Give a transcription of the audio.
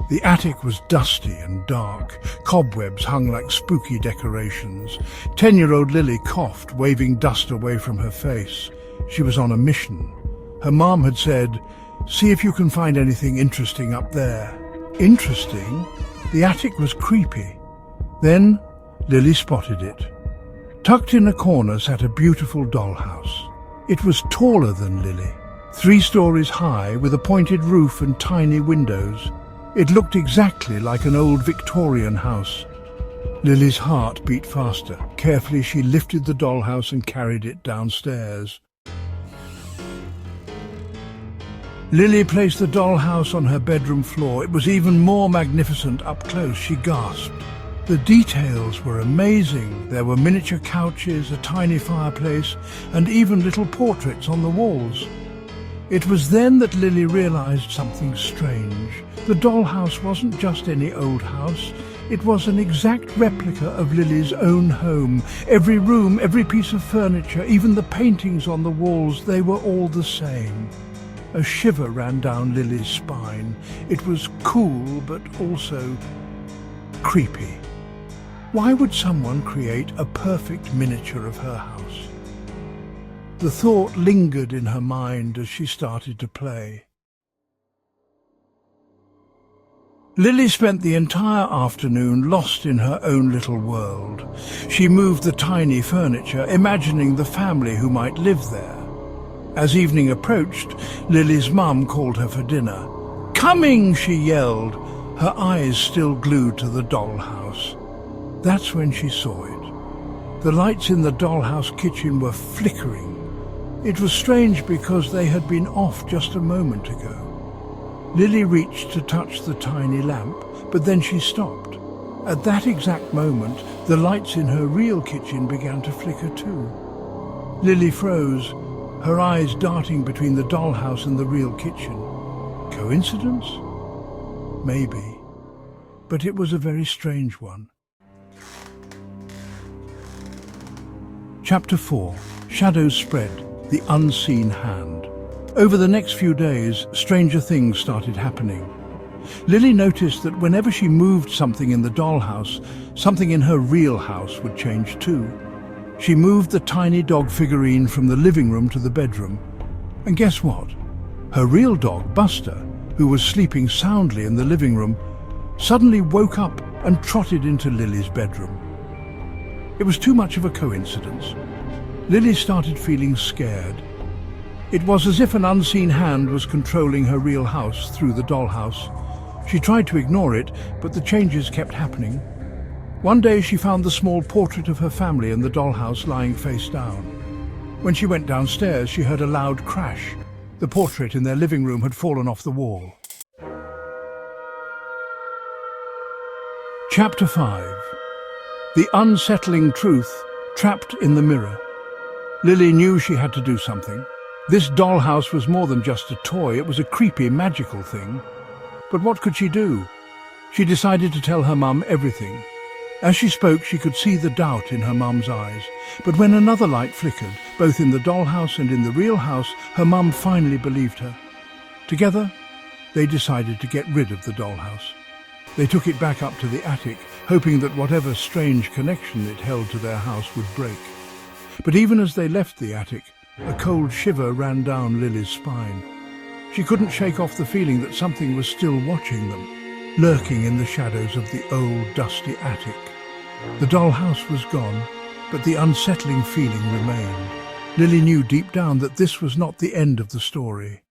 The attic was dusty and dark. Cobwebs hung like spooky decorations. 10-year-old Lily coughed, waving dust away from her face. She was on a mission. Her mom had said, "See if you can find anything interesting up there." Interesting? The attic was creepy. Then Lily spotted it. Tucked in a corner sat a beautiful dollhouse. It was taller than Lily, 3 stories high with a pointed roof and tiny windows. It looked exactly like an old Victorian house. Lily's heart beat faster. Carefully she lifted the dollhouse and carried it downstairs. Lily placed the dollhouse on her bedroom floor. It was even more magnificent up close. She gasped. The details were amazing. There were miniature couches, a tiny fireplace, and even little portraits on the walls. It was then that Lily realized something strange. The dollhouse wasn't just any old house. It was an exact replica of Lily's own home. Every room, every piece of furniture, even the paintings on the walls, they were all the same. A shiver ran down Lily's spine. It was cool, but also creepy. Why would someone create a perfect miniature of her house? The thought lingered in her mind as she started to play. Lily spent the entire afternoon lost in her own little world. She moved the tiny furniture, imagining the family who might live there. As evening approached, Lily's mum called her for dinner. "Coming!" she yelled, her eyes still glued to the dollhouse. That's when she saw it. The lights in the dollhouse kitchen were flickering. It was strange because they had been off just a moment ago. Lily reached to touch the tiny lamp, but then she stopped. At that exact moment, the lights in her real kitchen began to flicker too. Lily froze, her eyes darting between the dollhouse and the real kitchen. Coincidence? Maybe. But it was a very strange one. Chapter 4. Shadows Spread. The Unseen Hand. Over the next few days, stranger things started happening. Lily noticed that whenever she moved something in the dollhouse, something in her real house would change too. She moved the tiny dog figurine from the living room to the bedroom. And guess what? Her real dog, Buster, who was sleeping soundly in the living room, suddenly woke up and trotted into Lily's bedroom. It was too much of a coincidence. Lily started feeling scared. It was as if an unseen hand was controlling her real house through the dollhouse. She tried to ignore it, but the changes kept happening. One day she found the small portrait of her family in the dollhouse lying face down. When she went downstairs, she heard a loud crash. The portrait in their living room had fallen off the wall. Chapter 5. The Unsettling Truth Trapped in the Mirror. Lily knew she had to do something. This dollhouse was more than just a toy, it was a creepy, magical thing. But what could she do? She decided to tell her mum everything. As she spoke, she could see the doubt in her mum's eyes. But when another light flickered, both in the dollhouse and in the real house, her mum finally believed her. Together, they decided to get rid of the dollhouse. They took it back up to the attic, hoping that whatever strange connection it held to their house would break. But even as they left the attic, a cold shiver ran down Lily's spine. She couldn't shake off the feeling that something was still watching them, lurking in the shadows of the old, dusty attic. The dollhouse was gone, but the unsettling feeling remained. Lily knew deep down that this was not the end of the story.